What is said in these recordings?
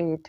8।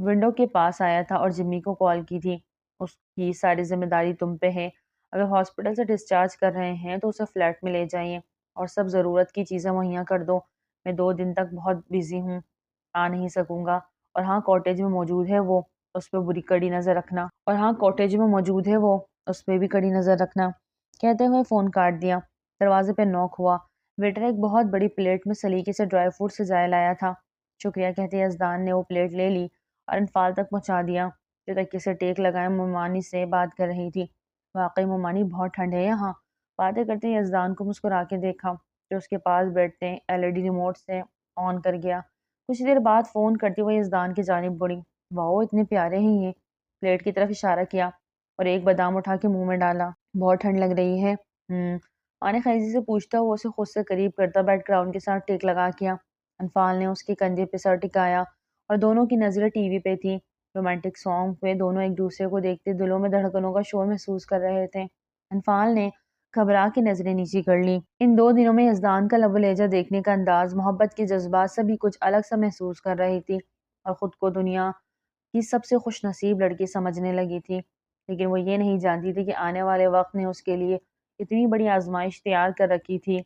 Window کے پاس آیا تھا اور جمی کو کال کی تھی۔ اس کی ساری ذمہ داری تم پہ ہے۔ اگر ہاسپٹل سے ڈسچارج کر رہے ہیں تو اسے فلیٹ میں لے جائیے اور سب ضرورت کی چیزیں مہیا کر دو۔ میں 2 دن تک بہت بزی ہوں، آ نہیں سکوں گا۔ اور ہاں کاٹیج میں موجود ہے وہ، اس پہ بری کڑی نظر رکھنا۔ اس پہ بھی کڑی نظر رکھنا۔ کہتے ہوئے فون کاٹ دیا۔ دروازے پہ نوک ہوا۔ ویٹر ایک بہت بڑی پلیٹ میں سلیقے سے ڈرائی فروٹ سجائے لایا تھا۔ شکریہ کہتے یزدان نے وہ پلیٹ لے لی اور انفال تک پہنچا دیا، جو تکیے سے ٹیک لگائے مومانی سے بات کر رہی تھی۔ واقعی مومانی بہت ٹھنڈ ہے یہاں۔ باتیں کرتے یزدان کو مسکرا کے دیکھا، جو اس کے پاس بیٹھتے LED ریموٹ سے آن کر گیا۔ کچھ دیر بعد فون کرتے ہوئے یزدان کی جانب بڑھی۔ واؤ اتنے پیارے ہیں یہ۔ پلیٹ کی طرف اشارہ کیا اور ایک بادام اٹھا کے منہ میں ڈالا۔ بہت ٹھنڈ لگ رہی ہے۔ آنے خیزی سے پوچھتا ہوا اسے خود سے قریب کرتا بیک گراؤنڈ کے ساتھ ٹیک لگا کیا۔ انفال نے اس کے کندھے پہ سر ٹکایا اور دونوں کی نظریں ٹی وی پہ تھی۔ رومانٹک سانگ پہ دونوں ایک دوسرے کو دیکھتے دلوں میں دھڑکنوں کا شور محسوس کر رہے تھے۔ انفال نے گھبرا کے نظریں نیچی کر لی۔ ان 2 دنوں میں یزدان کا لب و لہجہ، دیکھنے کا انداز، محبت کے جذبات، سبھی کچھ الگ سا محسوس کر رہی تھی اور خود کو دنیا کی سب سے خوش نصیب لڑکی سمجھنے لگی تھی۔ لیکن وہ یہ نہیں جانتی تھی کہ آنے والے وقت نے اس کے لیے اتنی بڑی آزمائش تیار کر رکھی تھی۔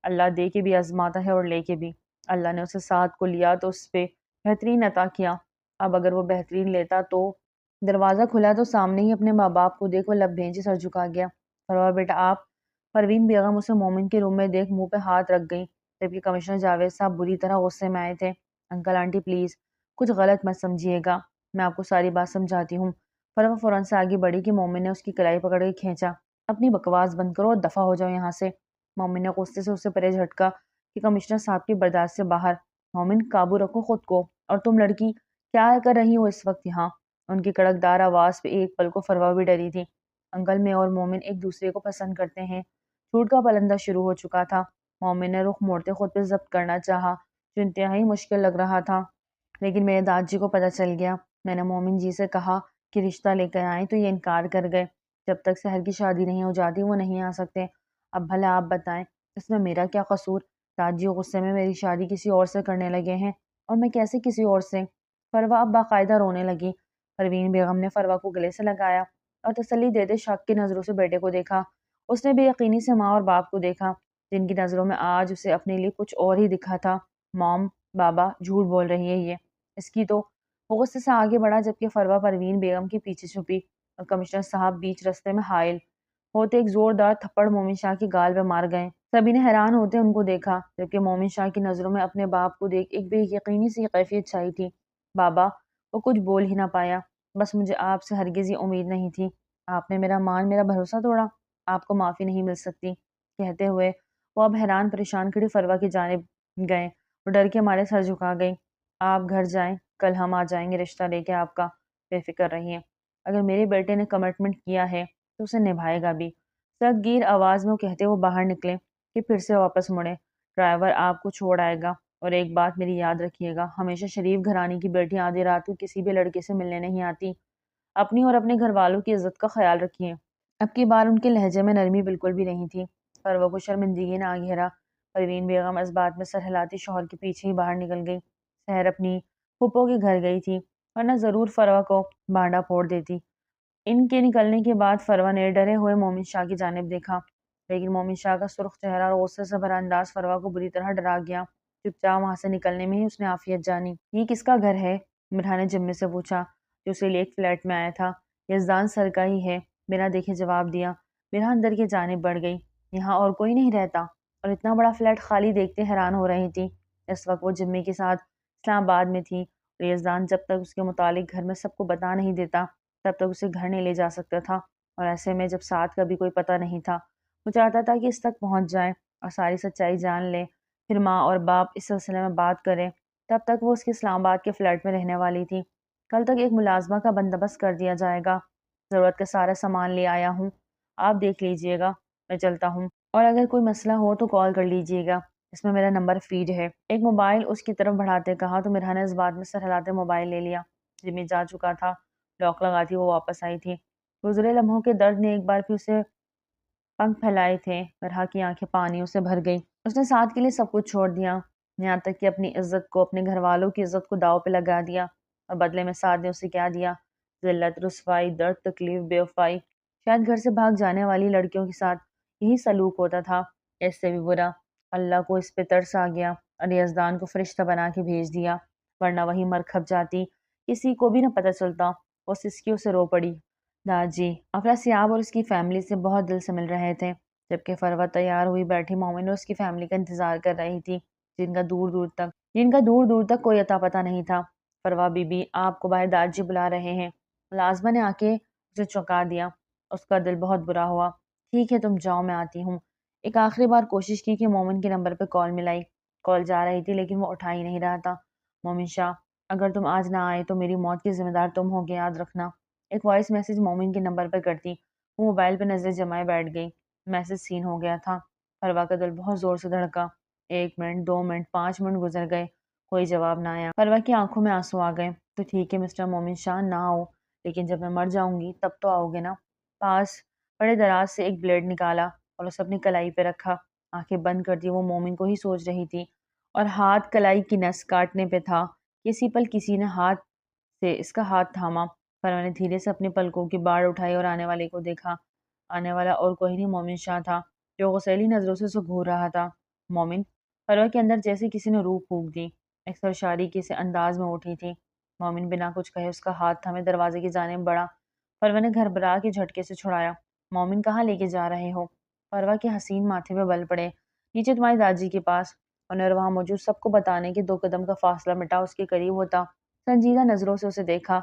اللہ دے کے بھی آزماتا ہے اور لے کے بھی۔ اللہ نے اسے ساتھ کو لیا تو اس پہ بہترین عطا کیا۔ اب اگر وہ بہترین لیتا تو… دروازہ کھلا تو سامنے ہی اپنے ماں باپ کو دیکھ وہ لب بھیجے سر جھکا گیا۔ پروا بیٹا آپ… پروین بیگم اسے مومن کے روم میں دیکھ منہ پہ ہاتھ رکھ گئی، جبکہ کمشنر جاوید صاحب بری طرح غصے میں آئے تھے۔ انکل آنٹی پلیز کچھ غلط مت سمجھیے گا، میں آپ کو ساری بات سمجھاتی ہوں۔ پروا فوراً سے آگے بڑھی کہ مومن نے اس کی کلائی پکڑ کے کھینچا۔ اپنی بکواس بند کرو اور دفع ہو جاؤ یہاں سے۔ مومن نے غصے سے اسے پرے جھٹکا کہ کمشنر صاحب کی برداشت سے باہر۔ مومن قابو رکھو خود کو، اور تم لڑکی کیا کر رہی ہو اس وقت یہاں؟ ان کی کڑکدار آواز پہ ایک پل کو فروا بھی ڈری تھی۔ انکل میں اور مومن ایک دوسرے کو پسند کرتے ہیں۔ جھوٹ کا پلندہ شروع ہو چکا تھا۔ مومن نے رخ موڑتے خود پہ ضبط کرنا چاہا، جو انتہائی مشکل لگ رہا تھا۔ لیکن میرے داد جی کو پتہ چل گیا۔ میں نے مومن جی سے کہا کہ رشتہ لے کر آئیں تو یہ انکار کر گئے۔ جب تک سحر کی شادی نہیں ہو جاتی وہ نہیں آ سکتے۔ اب بھلا آپ بتائیں اس میں میرا کیا قصور؟ داد جی غصے میں میری شادی کسی اور سے کرنے لگے ہیں، اور میں کیسے کسی اور سے؟ فروا اب باقاعدہ رونے لگی۔ پروین بیگم نے فروا کو گلے سے لگایا اور تسلی دیتے شک کی نظروں سے بیٹے کو دیکھا۔ اس نے بے یقینی سے ماں اور باپ کو دیکھا، جن کی نظروں میں آج اسے اپنے لیے کچھ اور ہی دکھا تھا۔ مام، بابا، جھوٹ بول رہی ہے یہ، اس کی تو… وہ غصے سے آگے بڑھا، جبکہ فروا پروین بیگم کے پیچھے چھپی اور کمشنر صاحب بیچ رستے میں حائل ہوتے ایک زوردار تھپڑ مومن شاہ کی گال پہ مار گئے۔ سبھی نے حیران ہوتے ان کو دیکھا، جبکہ مومن شاہ کی نظروں میں اپنے باپ کو دیکھ ایک بے یقینی سی کیفیت چھائی تھی۔ بابا… وہ کچھ بول ہی نہ پایا۔ بس مجھے آپ سے ہرگز یہ امید نہیں تھی۔ آپ نے میرا بھروسہ توڑا، آپ کو معافی نہیں مل سکتی۔ کہتے ہوئے وہ اب حیران پریشان کھڑی فروا کی جانب گئے اور ڈر کے مارے سر جھکا گئی۔ آپ گھر جائیں، کل ہم آ جائیں گے رشتہ لے کے آپ کا، بے فکر رہیے۔ اگر میرے بیٹے نے کمٹمنٹ کیا ہے تو اسے نبھائے گا بھی۔ سخت گیر آواز میں وہ کہتے وہ باہر نکلے کہ پھر سے واپس مڑے۔ ڈرائیور آپ کو چھوڑ آئے گا، اور ایک بات میری یاد رکھیے گا، ہمیشہ شریف گھرانے کی بیٹی آدھی رات کو کسی بھی لڑکے سے ملنے نہیں آتی۔ اپنی اور اپنے گھر والوں کی عزت کا خیال رکھیے۔ اب کی بار ان کے لہجے میں نرمی بالکل بھی نہیں تھی۔ فروا کو شرمندگی نے آ گھیرا۔ پروین بیگم اس بات میں سر ہلاتی شوہر کے پیچھے ہی باہر نکل گئی۔ سحر اپنی پھپھو کے گھر گئی تھی، ورنہ ضرور فروا کو بانڈا پھوڑ دیتی۔ ان کے نکلنے کے بعد فروا نے ڈرے ہوئے مومن شاہ کی جانب دیکھا، لیکن مومن شاہ کا سرخ چہرہ اور غصے سے بھرا انداز فروا کو بری طرح ڈرا گیا۔ چپ چاپ وہاں سے نکلنے میں ہی اس نے عافیت جانی۔ یہ کس کا گھر ہے؟ مرحا نے جمے سے پوچھا، جو اسے لے ایک فلیٹ میں آیا تھا۔ یزدان سر کا ہی ہے، بنا دیکھے جواب دیا۔ مرحا اندر کی جانب بڑھ گئی۔ یہاں اور کوئی نہیں رہتا؟ اور اتنا بڑا فلیٹ خالی دیکھتے حیران ہو رہی تھی۔ اس وقت وہ جمے کے ساتھ اسلام آباد میں تھی، اور یزدان جب تک اس کے متعلق گھر میں سب کو بتا نہیں دیتا تب تک اسے گھر نہیں لے جا سکتا تھا۔ اور ایسے میں جب ساتھ کا بھی کوئی پتہ نہیں تھا، وہ چاہتا تھا کہ اس تک پہنچ جائے اور ساری سچائی جان لے، پھر ماں اور باپ اس سلسلے میں بات کرے۔ تب تک وہ اس کے اسلام آباد کے فلیٹ میں رہنے والی تھی۔ کل تک ایک ملازمہ کا بندوبست کر دیا جائے گا۔ ضرورت کا سارا سامان لے آیا ہوں، آپ دیکھ لیجئے گا، میں چلتا ہوں۔ اور اگر کوئی مسئلہ ہو تو کال کر لیجئے گا، اس میں میرا نمبر فیڈ ہے۔ ایک موبائل اس کی طرف بڑھاتے کہا تو مرحا نے اس بات میں سر ہلاتے موبائل لے لیا۔ جمی جا چکا تھا، لاک لگاتی وہ واپس آئی تھی۔ گزرے لمحوں کے درد نے ایک بار پھر اسے پنکھ پھیلائے تھے۔ مرحا کی آنکھیں پانیوں سے بھر گئی۔ اس نے ساتھ کے لیے سب کچھ چھوڑ دیا، یہاں تک کہ اپنی عزت کو، اپنے گھر والوں کی عزت کو داؤ پہ لگا دیا۔ اور بدلے میں سعد نے اسے کیا دیا؟ ذلت، رسوائی، درد، تکلیف، بے وفائی۔ شاید گھر سے بھاگ جانے والی لڑکیوں کے ساتھ یہی سلوک ہوتا تھا۔ اس سے بھی برا، اللہ کو اس پہ ترس آ گیا اور یزدان کو فرشتہ بنا کے بھیج دیا، ورنہ وہی مر کھپ جاتی، کسی کو بھی نہ پتہ چلتا۔ وہ سسکیوں سے رو پڑی۔ داجی افراسیاب اور اس کی فیملی سے بہت دل سے مل رہے تھے، جبکہ فروہ تیار ہوئی بیٹھی مومن اور اس کی فیملی کا انتظار کر رہی تھی، جن کا دور دور تک کوئی اتا پتہ نہیں تھا۔ فروہ بی بی، آپ کو باہر داجی بلا رہے ہیں۔ ملازمہ نے آ کے اسے چونکا دیا۔ اس کا دل بہت برا ہوا۔ ٹھیک ہے تم جاؤ، میں آتی ہوں۔ ایک آخری بار کوشش کی کہ مومن کے نمبر پہ کال ملائی۔ کال جا رہی تھی لیکن وہ اٹھا ہی نہیں رہا تھا۔ مومن شاہ، اگر تم آج نہ آئے تو میری موت کی ذمہ دار تم ہوگے، یاد رکھنا۔ ایک وائس میسج مومن کے نمبر پر کرتی وہ موبائل پہ نظر جمائے بیٹھ گئی۔ میسج سین ہو گیا تھا۔ فروہ کا دل بہت زور سے دھڑکا۔ 1 منٹ، 2 منٹ، 5 منٹ گزر گئے، کوئی جواب نہ آیا۔ فروہ کی آنکھوں میں آنسو آ گئے۔ تو ٹھیک ہے مسٹر مومن شاہ، نہ آؤ، لیکن جب میں مر جاؤں گی تب تو آؤ گے نا۔ پاس بڑے دراز سے ایک بلیڈ نکالا اور اسے اپنی کلائی پہ رکھا۔ آنکھیں بند کرتی وہ مومن کو ہی سوچ رہی تھی، اور ہاتھ کلائی کی نس کاٹنے پہ تھا۔ کسی پل کسی نے ہاتھ سے اس کا ہاتھ تھاما۔ فروہ نے دھیرے سے اپنے پلکوں کی باڑ اٹھائی اور آنے والے کو دیکھا۔ آنے والا اور کوئی نہیں مومن شاہ تھا، جو غسیلی نظروں سے اسے گھور رہا تھا۔ مومن، فروہ کے اندر جیسے کسی نے روح پھونک دی۔ ایک سرشاری کے سے انداز میں اٹھی تھی۔ مومن بنا کچھ کہے اس کا ہاتھ تھامے دروازے کی جانب بڑھا۔ فروہ نے گھبرا کے جھٹکے سے چھڑایا۔ مومن، کہاں لے کے جا رہے ہو؟ فروہ کے حسین ماتھے پہ بل پڑے۔ نیچے تمہاری داجی کے پاس۔ انہوں نے وہاں موجود سب کو بتانے کے 2 قدم کا فاصلہ مٹا اس کے قریب ہوتا سنجیدہ نظروں سے اسے دیکھا۔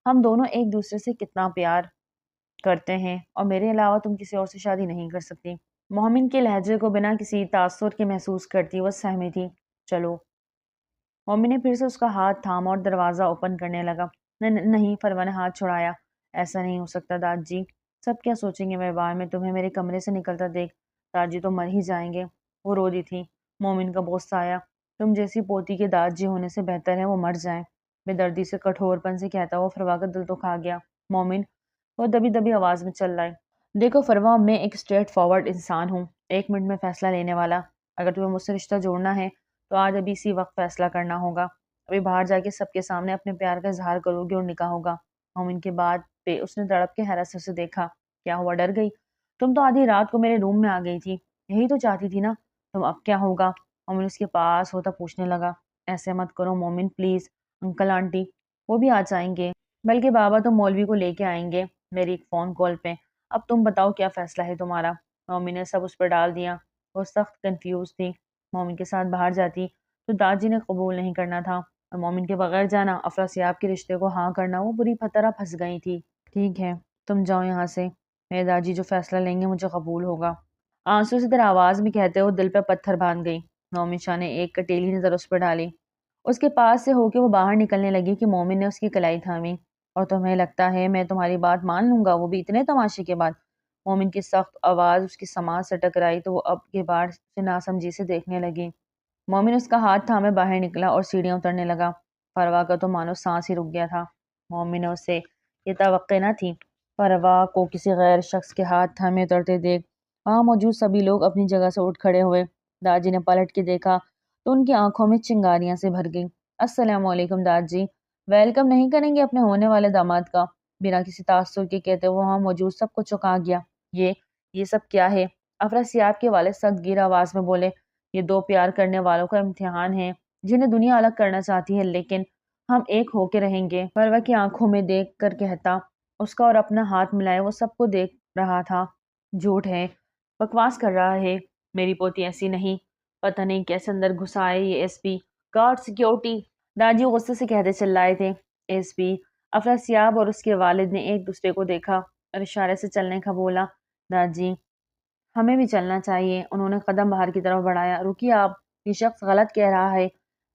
ہم دونوں ایک دوسرے سے کتنا پیار کرتے ہیں، اور میرے علاوہ تم کسی اور سے شادی نہیں کر سکتی۔ مومن کے لہجے کو بنا کسی تاثر کے محسوس کرتی وہ سہمی تھی۔ چلو۔ مومن نے پھر سے اس کا ہاتھ تھاما اور دروازہ اوپن کرنے لگا۔ نہیں، فروہ نے ہاتھ چھڑایا۔ ایسا نہیں ہو سکتا داد جی، سب کیا سوچیں گے میں تمہیں میرے کمرے سے نکلتا دیکھ؟ داد جی تو مر ہی جائیں گے۔ وہ رو دی تھی۔ مومن کا بوسہ آیا۔ تم جیسی پوتی کے داد جی ہونے سے بہتر ہے وہ مر جائیں۔ بے دردی سے کٹھور پن سے کہتا ہوا فروہ کا دل تو کھا گیا۔ مومن، وہ دبی دبی آواز میں چل رہا ہے، دیکھو فروہ، میں ایک اسٹریٹ فارورڈ انسان ہوں، 1 منٹ میں فیصلہ لینے والا۔ اگر تمہیں مجھ سے رشتہ جوڑنا ہے تو آج ابھی اسی وقت فیصلہ کرنا ہوگا۔ ابھی باہر جا کے سب کے سامنے اپنے پیار کا اظہار کرو گی اور نکاح ہوگا۔ مومن کے بعد پہ اس نے تڑپ کے حیرت سے اسے دیکھا۔ کیا ہوا، ڈر گئی؟ تم تو آدھی رات کو میرے روم میں آ گئی تھی، یہی تو چاہتی تھی نا تم، اب کیا ہوگا؟ مومن اس کے پاس ہوتا پوچھنے لگا۔ ایسے مت کرو مومن پلیز، انکل آنٹی وہ بھی آ جائیں گے، بلکہ بابا تو مولوی کو لے کے آئیں گے میری ایک فون کال پہ۔ اب تم بتاؤ کیا فیصلہ ہے تمہارا؟ مومن نے سب اس پر ڈال دیا۔ وہ سخت کنفیوز تھی۔ مومن کے ساتھ باہر جاتی تو داجی نے قبول نہیں کرنا تھا، اور مومن کے بغیر جانا، افراسیاب کے رشتے کو ہاں کرنا، وہ بری طرح پھنس گئی تھی۔ ٹھیک ہے تم جاؤ یہاں سے، میرے داجی جو فیصلہ لیں گے مجھے قبول ہوگا، آنسو سے در آواز میں کہتے وہ دل پہ پتھر باندھ گئی۔ مومن شاہ نے ایک کٹیلی نظر اس پر ڈالی۔ اس کے پاس سے ہو کے وہ باہر نکلنے لگی کہ مومن نے اس کی کلائی تھامی۔ اور تمہیں لگتا ہے میں تمہاری بات مان لوں گا، وہ بھی اتنے تماشے کے بعد؟ مومن کی سخت آواز اس کی سماعت سے ٹکرائی تو وہ اب کے بار سے ناسمجھی سے دیکھنے لگی۔ مومن اس کا ہاتھ تھامے باہر نکلا اور سیڑھیاں اترنے لگا۔ فروہ کا تو مانو سانس ہی رک گیا تھا۔ مومن نے اسے یہ توقع نہ تھی فروہ کو کسی غیر شخص کے ہاتھ تھامے اترتے دیکھ۔ وہاں موجود سبھی لوگ اپنی جگہ سے اٹھ کھڑے ہوئے۔ داجی نے پلٹ کے دیکھا تو ان کی آنکھوں میں چنگاریاں سے بھر گئی۔ السلام علیکم داد جی، ویلکم نہیں کریں گے اپنے ہونے والے داماد کا؟ بنا کسی تاثر کے کہتے وہ وہاں موجود سب کو چونکا گیا۔ یہ سب کیا ہے؟ افراسیاب کے والد سخت گیر آواز میں بولے۔ یہ 2 پیار کرنے والوں کا امتحان ہے جنہیں دنیا الگ کرنا چاہتی ہے، لیکن ہم ایک ہو کے رہیں گے۔ فروہ کی آنکھوں میں دیکھ کر کہتا، اس کا اور اپنا ہاتھ ملائے وہ سب کو دیکھ رہا تھا۔ جھوٹ ہے، بکواس کر رہا ہے، میری پوتی ایسی نہیں، پتہ نہیں کیسے اندر گھسا ہے یہ ایس پی، گارڈ، سیکیورٹی۔ داجی غصے سے کہتے چلائے تھے۔ S P? افراسیاب اور اس کے والد نے ایک دوسرے کو دیکھا اور اشارے سے چلنے کا بولا۔ داجی ہمیں بھی چلنا چاہیے۔ انہوں نے قدم باہر کی طرف بڑھایا۔ رکیے آپ، یہ شخص غلط کہہ رہا ہے،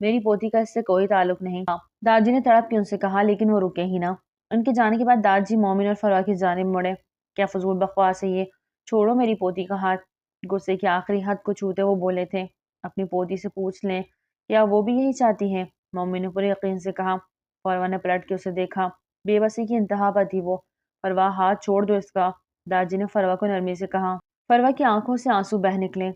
میری پوتی کا اس سے کوئی تعلق نہیں۔ داجی نے تڑپ کے ان سے کہا، لیکن وہ رکے ہی نہ۔ ان کے جانے کے بعد داجی مومن اور فروہ کی جانب مڑے۔ کیا فضول بکواس ہے یہ، چھوڑو میری پوتی کا ہاتھ۔ غصے کی آخری حد کو چھوتے وہ بولے تھے، اپنی پوتی سے پوچھ لیں کیا وہ بھی یہی چاہتی ہے؟ مومن نے پورے یقین سے کہا۔ فروہ نے پلٹ کے اسے دیکھا، بے بسی کی انتہا پر تھی وہ۔ فروہ ہاتھ چھوڑ دو اس کا، داجی نے فروہ کو نرمی سے کہا۔ فروہ کی آنکھوں سے آنسو بہہ نکلے۔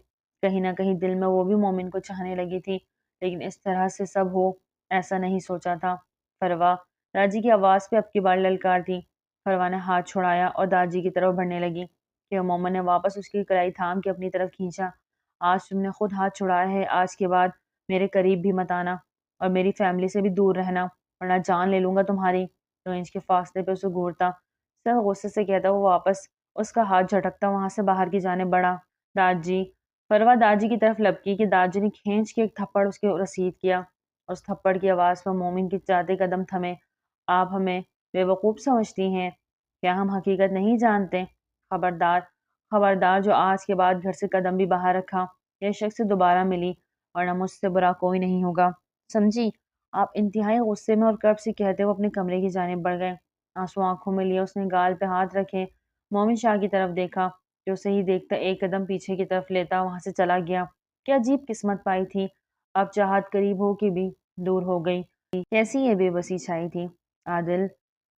کہیں نہ کہیں دل میں وہ بھی مومن کو چاہنے لگی تھی، لیکن اس طرح سے سب ہو ایسا نہیں سوچا تھا۔ فروہ داجی کی آواز پہ اب کی بار للکار تھی۔ فروا نے ہاتھ چھڑایا اور داجی کی طرف بڑھنے لگی کہ مومن نے واپس اس کی کلائی تھام کے اپنی طرف کھینچا۔ آج تم نے خود ہاتھ چھڑایا ہے، آج کے بعد میرے قریب بھی مت آنا اور میری فیملی سے بھی دور رہنا ورنہ جان لے لوں گا تمہاری۔ 2 انچ کے فاصلے پہ اسے گھورتا سر غصے سے کہتا وہ واپس اس کا ہاتھ جھٹکتا وہاں سے باہر کی جانب بڑھا۔ داجی فروا داجی کی طرف لپکی کہ داجی نے کھینچ کے ایک تھپڑ اس کے رسید کیا۔ اس تھپڑ کی آواز پر مومن کے چاہتے قدم تھمے۔ آپ ہمیں بے وقوف سمجھتی ہیں، کیا ہم حقیقت نہیں جانتے؟ خبردار خبردار جو آج کے بعد گھر سے قدم بھی باہر رکھا یہ شخص سے دوبارہ ملی ورنہ مجھ سے برا کوئی نہیں ہوگا، سمجھی؟ آپ انتہائی غصے میں اور کرب سے کہتے ہوئے اپنے کمرے کی جانب بڑھ گئے۔ آنسو آنکھوں میں لیے اس نے گال پہ ہاتھ رکھے مومن شاہ کی طرف دیکھا جو اسے ہی دیکھتا ایک قدم پیچھے کی طرف لیتا وہاں سے چلا گیا۔ کیا عجیب قسمت پائی تھی، اب چاہت قریب ہو کے بھی دور ہو گئی، کیسی یہ بے بسی چھائی تھی۔ عادل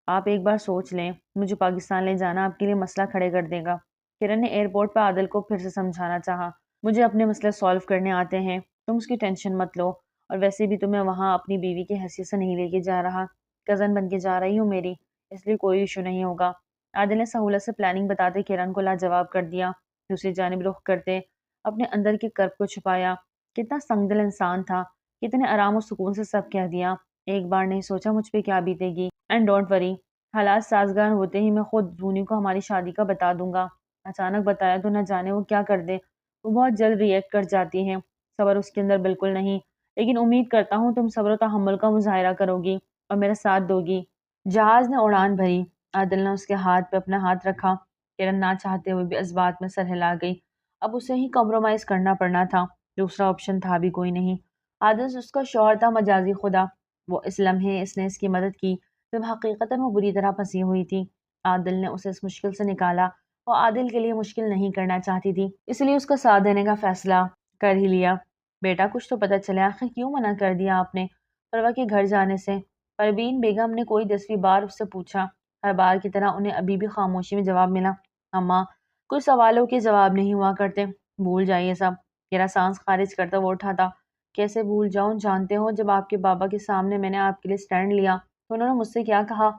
آپ ایک بار سوچ لیں، مجھے پاکستان لے جانا آپ کے لیے مسئلہ کھڑے کر دے گا۔ کرن نے ایئرپورٹ پہ عادل کو پھر سے سمجھانا چاہا، مجھے اپنے مسئلے سالو کرنے آتے ہیں، تم اس کی ٹینشن مت لو، اور ویسے بھی تمہیں وہاں اپنی بیوی کی حیثیت سے نہیں لے کے جا رہا، کزن بن کے جا رہی ہوں میری، اس لیے کوئی ایشو نہیں ہوگا۔ عادل نے سہولت سے پلاننگ بتاتے کرن کو لاجواب کر دیا۔ دوسری جانب رخ کرتے اپنے اندر کے کرب کو چھپایا۔ کتنا سنگ دل انسان تھا، کتنے آرام و سکون سے سب کہہ دیا، ایک بار نہیں سوچا مجھ پہ کیا بیتے گی۔ اینڈ ڈونٹ وری، حالات سازگار ہوتے ہی میں خود زونی کو ہماری شادی کا بتا دوں گا۔ اچانک بتایا تو نہ جانے وہ کیا کر دے، وہ بہت جلد ریئیکٹ کر جاتی ہے، صبر اس کے اندر بالکل نہیں، لیکن امید کرتا ہوں تم صبر و تحمل کا مظاہرہ کرو گی اور میرا ساتھ دو گی۔ جہاز نے اڑان بھری، عادل نے اس کے ہاتھ پہ اپنا ہاتھ رکھا۔ کرن نہ چاہتے ہوئے بھی اس بات میں سر ہلا گئی، اب اسے ہی کمپرومائز کرنا پڑنا تھا، دوسرا آپشن تھا بھی کوئی نہیں۔ عادل اس کا شوہر تھا مجازی خدا، وہ اس لمحے اس نے اس کی مدد کی جب حقیقتاً وہ بری طرح پھنسی ہوئی تھی۔ عادل نے اسے اس مشکل سے نکالا، وہ عادل کے لیے مشکل نہیں کرنا چاہتی تھی، اس لیے اس کا ساتھ دینے کا فیصلہ کر ہی لیا۔ بیٹا کچھ تو پتہ چلے، آخر کیوں منع کر دیا آپ نے فروا کے گھر جانے سے؟ پروین بیگم نے کوئی 10ویں بار اس سے پوچھا۔ ہر بار کی طرح انہیں ابھی بھی خاموشی میں جواب ملا، اماں کچھ سوالوں کے جواب نہیں ہوا کرتے، بھول جائیے سب۔ میرا سانس خارج کرتا وہ اٹھا تھا، کیسے بھول جاؤں؟ جانتے ہو جب آپ کے بابا کے سامنے میں نے آپ کے لیے سٹینڈ لیا تو انہوں نے مجھ سے کیا کہا؟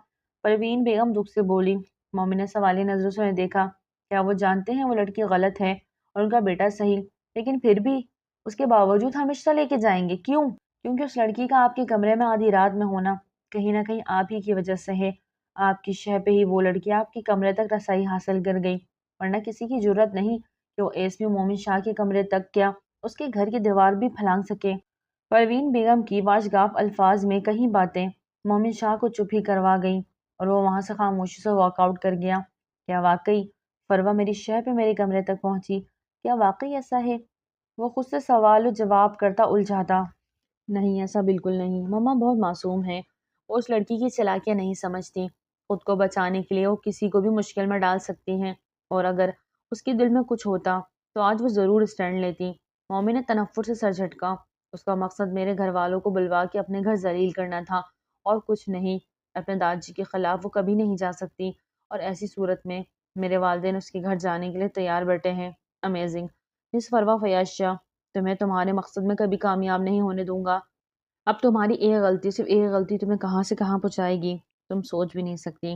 پروین بیگم دکھ سے بولی۔ مومن نے سوالی نظروں سے انہیں دیکھا، کیا وہ جانتے ہیں وہ لڑکی غلط ہے اور ان کا بیٹا صحیح، لیکن پھر بھی اس کے باوجود ہم رشتہ لے کے جائیں گے، کیوں؟ کیونکہ اس لڑکی کا آپ کے کمرے میں آدھی رات میں ہونا کہیں نہ کہیں آپ ہی کی وجہ سے ہے، آپ کی شہ پہ ہی وہ لڑکی آپ کے کمرے تک رسائی حاصل کر گئی، ورنہ کسی کی جرت نہیں کہ وہ ایس پی مومن شاہ کے کمرے تک کیا اس کے گھر کی دیوار بھی پھلانگ سکے۔ پروین بیگم کی واجگاف الفاظ میں کہیں باتیں مومن شاہ کو چپ ہی کروا گئیں اور وہ وہاں سے خاموشی سے واک آؤٹ کر گیا۔ کیا واقعی فروا میری شہ پہ میرے کمرے تک پہنچی؟ کیا واقعی ایسا ہے؟ وہ خود سے سوال و جواب کرتا الجھاتا۔ نہیں ایسا بالکل نہیں، مما بہت معصوم ہے، وہ اس لڑکی کی چالاکیاں نہیں سمجھتی، خود کو بچانے کے لیے وہ کسی کو بھی مشکل میں ڈال سکتی ہیں، اور اگر اس کے دل میں کچھ ہوتا تو آج وہ ضرور اسٹینڈ لیتی۔ مومی نے تنفر سے سر جھٹکا، اس کا مقصد میرے گھر والوں کو بلوا کے اپنے گھر ذلیل کرنا تھا اور کچھ نہیں، اپنے دادی کے خلاف وہ کبھی نہیں جا سکتی، اور ایسی صورت میں میرے والدین اس کے گھر جانے کے لیے تیار بیٹھے ہیں۔ امیزنگ مس فروا فیاض شاہ، تمہیں تمہارے مقصد میں کبھی کامیاب نہیں ہونے دوں گا، اب تمہاری ایک غلطی صرف ایک غلطی تمہیں کہاں سے کہاں پہنچائے گی تم سوچ بھی نہیں سکتی۔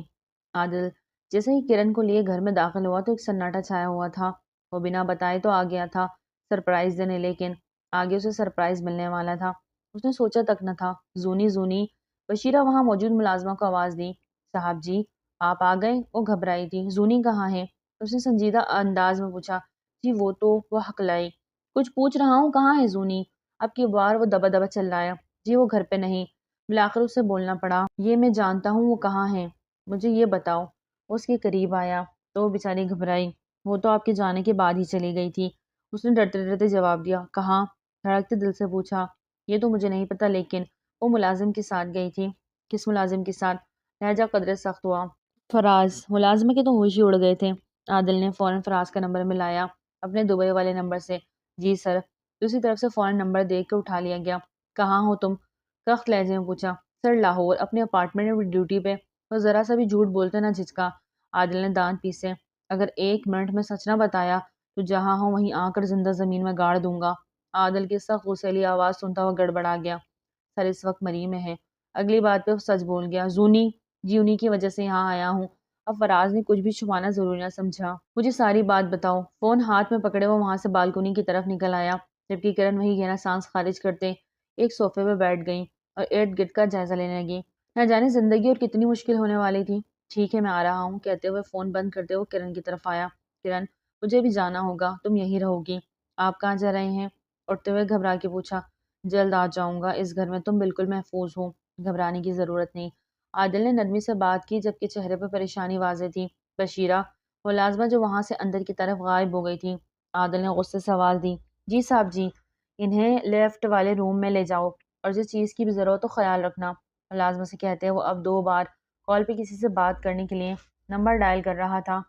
عادل جیسے ہی کرن کو لیے گھر میں داخل ہوا تو ایک سناٹا چھایا ہوا تھا، وہ بنا بتائے تو آ گیا تھا سرپرائز دینے، لیکن آگے اسے سرپرائز ملنے والا تھا، اس نے سوچا تک نہ تھا۔ زونی زونی بشیرہ وہاں موجود ملازمہ کو آواز دی، صاحب جی آپ آ گئے؟ وہ گھبرائی تھی، زونی کہاں ہے؟ اس نے سنجیدہ انداز میں پوچھا۔ جی وہ ہکلائی، کچھ پوچھ رہا ہوں کہاں ہے زونی؟ اب کی بار وہ دبا دبا چلایا، جی وہ گھر پہ نہیں۔ بالآخر اسے بولنا پڑا، یہ میں جانتا ہوں وہ کہاں ہے، مجھے یہ بتاؤ۔ وہ اس کے قریب آیا تو وہ بیچاری گھبرائی، وہ تو آپ کے جانے کے بعد ہی چلی گئی تھی، اس نے ڈرتے ڈرتے جواب دیا۔ کہاں؟ دھڑکتے دل سے پوچھا۔ یہ تو مجھے نہیں پتا، لیکن وہ ملازم کے ساتھ گئی تھی۔ کس ملازم کے ساتھ؟ لہجہ قدرے سخت ہوا۔ فراز، ملازمہ کے تو ہوش ہی اڑ گئے تھے۔ عادل نے فوراً فراز کا نمبر ملایا اپنے دبئی والے نمبر سے۔ جی سر، دوسری طرف سے فوراً نمبر دیکھ کے اٹھا لیا گیا۔ کہاں ہو تم؟ سخت لہجے میں پوچھا۔ سر لاہور، اپنے اپارٹمنٹ میں ڈیوٹی پہ۔ وہ ذرا سا بھی جھوٹ بولتے نہ جھجکا۔ عادل نے دانت پیسے، اگر 1 منٹ میں سچ نہ بتایا تو جہاں ہوں وہیں آ کر زندہ زمین میں گاڑ دوں گا۔ عادل کی سخت غصیلی آواز سنتا ہوا گڑبڑا گیا۔ سر اس وقت مری میں ہے، اگلی بات پہ وہ سچ بول گیا، زونی جی انہی کی وجہ سے یہاں آیا ہوں۔ اب فراز نے کچھ بھی چھپانا ضروری نہ سمجھا۔ مجھے ساری بات بتاؤ۔ فون ہاتھ میں پکڑے وہ وہاں سے بالکنی کی طرف نکل آیا، جبکہ کرن وہی گہرا سانس خارج کرتے ایک صوفے پہ بیٹھ گئی اور ارد گرد کا جائزہ لینے لگی۔ نہ جانے زندگی اور کتنی مشکل ہونے والی تھی۔ ٹھیک ہے میں آ رہا ہوں کہتے ہوئے فون بند کرتے ہوئے کرن کی طرف آیا۔ کرن مجھے بھی جانا ہوگا، تم یہی رہو گی؟ آپ کہاں جا رہے ہیں؟ اٹھتے ہوئے گھبرا کے پوچھا۔ جلد آ جاؤں گا، اس گھر میں تم بالکل محفوظ ہو، گھبرانے کی ضرورت نہیں۔ عادل نے نرمی سے بات کی جبکہ چہرے پر پریشانی واضح تھی۔ بشیرہ ملازمہ جو وہاں سے اندر کی طرف غائب ہو گئی تھی۔ عادل نے غصے سے آواز دی، جی صاحب جی، انہیں لیفٹ والے روم میں لے جاؤ اور جس چیز کی بھی ضرورت ہو خیال رکھنا۔ ملازمہ سے کہتے وہ اب 2 بار کال پہ کسی سے بات کرنے کے لیے نمبر ڈائل کر رہا تھا۔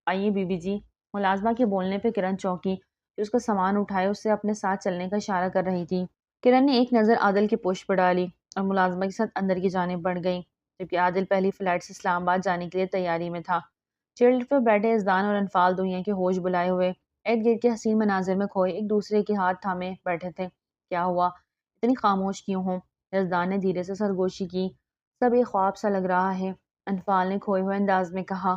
آئیے بی بی جی۔ ملازمہ کے بولنے پہ کرن چونکی، جو اس کا سامان اٹھائے اس سے اپنے ساتھ چلنے کا اشارہ کر رہی تھی۔ کرن نے ایک نظر عادل کے پوش پر ڈالی اور ملازمہ کے ساتھ اندر کی جانب بڑھ گئی، جبکہ عادل پہلی فلائٹ سے اسلام آباد جانے کے لیے تیاری میں تھا۔ چیئر پہ بیٹھے یزدان اور انفال دنیا کے ہوش بلائے ہوئے ارد گرد کے حسین مناظر میں کھوئے ایک دوسرے کے ہاتھ تھامے بیٹھے تھے۔ کیا ہوا؟ اتنی خاموش کیوں ہوں؟ یزدان نے دھیرے سے سرگوشی کی۔ سب ایک خواب سا لگ رہا ہے، انفال نے کھوئے ہوئے انداز میں کہا۔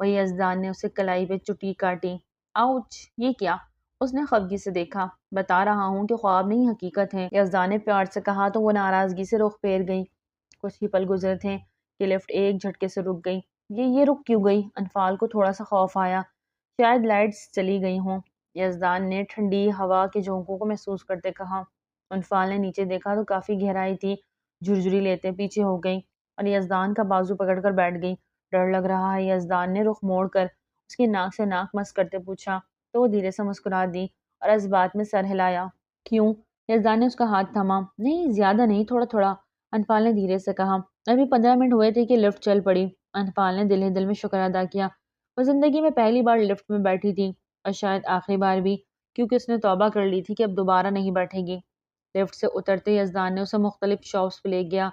وہی یزدان نے اسے کلائی پہ چٹی کاٹی۔ آؤچ، یہ کیا؟ اس نے خفگی سے دیکھا۔ بتا رہا ہوں کہ خواب نہیں حقیقت ہے، یزدان نے پیار سے کہا تو وہ ناراضگی سے رخ پھیر گئی۔ کچھ ہی پل گزرے تھے کہ لفٹ ایک جھٹکے سے رک گئی۔ یہ رک کیوں گئی؟ انفال کو تھوڑا سا خوف آیا، شاید لائٹس چلی گئی ہوں۔ یزدان نے ٹھنڈی ہوا کے جھونکوں کو محسوس کرتے کہا۔ انفال نے نیچے دیکھا تو کافی گہرائی تھی، جھرجھری لیتے پیچھے ہو گئی اور یزدان کا بازو پکڑ کر بیٹھ گئی۔ ڈر لگ رہا ہے؟ یزدان نے رخ موڑ کر اس کی ناک سے ناک مس کرتے پوچھا تو وہ دھیرے سے مسکرا دی اور اس بات میں سر ہلایا۔ کیوں؟ یزدان نے اس کا ہاتھ تھاما۔ نہیں زیادہ نہیں، تھوڑا تھوڑا، انفال نے دھیرے سے کہا۔ ابھی 15 منٹ ہوئے تھے کہ لفٹ چل پڑی۔ انفال نے دل ہی دل میں شکر ادا کیا۔ وہ زندگی میں پہلی بار لفٹ میں بیٹھی تھی اور شاید آخری بار بھی، کیونکہ اس نے توبہ کر لی تھی کہ اب دوبارہ نہیں بیٹھے گی۔ لفٹ سے اترتے یزدان نے اسے مختلف شاپس پہ لے گیا۔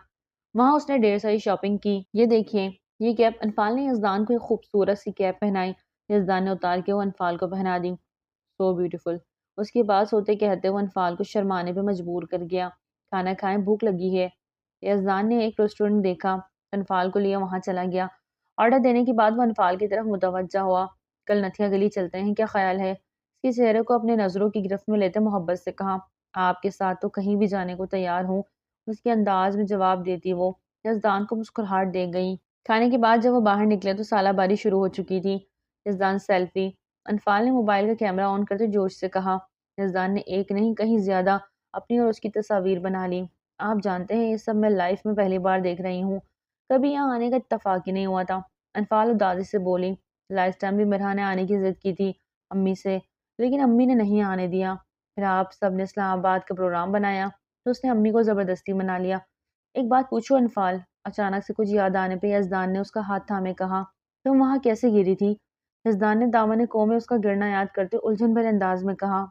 وہاں اس نے ڈھیر ساری شاپنگ کی۔ یہ دیکھیے یہ کیپ، انفال نے یزدان کو ایک خوبصورت سی کیپ پہنائی۔ یزدان نے اتار کے وہ انفال کو پہنا دی۔ سو بیوٹیفل، اس کے بعد سوتے کہتے وہ انفال کو شرمانے پہ مجبور کر گیا۔ کھانا کھائیں، بھوک لگی ہے۔ یزدان نے ایک ریسٹورنٹ دیکھا، انفال کو لیا وہاں چلا گیا۔ آرڈر دینے کے بعد وہ انفال کی طرف متوجہ ہوا۔ کل نتھیا گلی چلتے ہیں، کیا خیال ہے؟ اس کے چہرے کو اپنے نظروں کی گرفت میں لیتے محبت سے کہا۔ آپ کے ساتھ تو کہیں بھی جانے کو تیار ہوں، اس کے انداز میں جواب دیتی وہ یزدان کو مسکراہٹ دے گئی۔ کھانے کے بعد جب وہ باہر نکلے تو سالہ باری شروع ہو چکی تھی۔ یزدان سیلفی، انفال نے موبائل کا کیمرہ آن کرتے جوش سے کہا۔ یزدان نے ایک نہیں کہیں زیادہ اپنی اور اس کی تصاویر بنا لی۔ آپ جانتے ہیں یہ سب میں لائف میں پہلی بار دیکھ رہی ہوں، کبھی یہاں آنے کا اتفاق ہی نہیں ہوا تھا۔ انفال اداسی سے بولی۔ لاسٹ ٹائم بھی مرحا نے آنے کی ضد کی تھی امی سے، لیکن امی نے نہیں آنے دیا۔ پھر آپ سب نے اسلام آباد کا پروگرام بنایا تو اس نے امی کو زبردستی منا لیا۔ ایک بات پوچھو انفال؟ اچانک سے کچھ یاد آنے پہ یزدان نے اس کا ہاتھ تھامے کہا۔ تم وہاں کیسے گری تھی؟ یزدان نے دامن کو میں اس کا گرنا یاد کرتے الجھن بھرے انداز میں کہا۔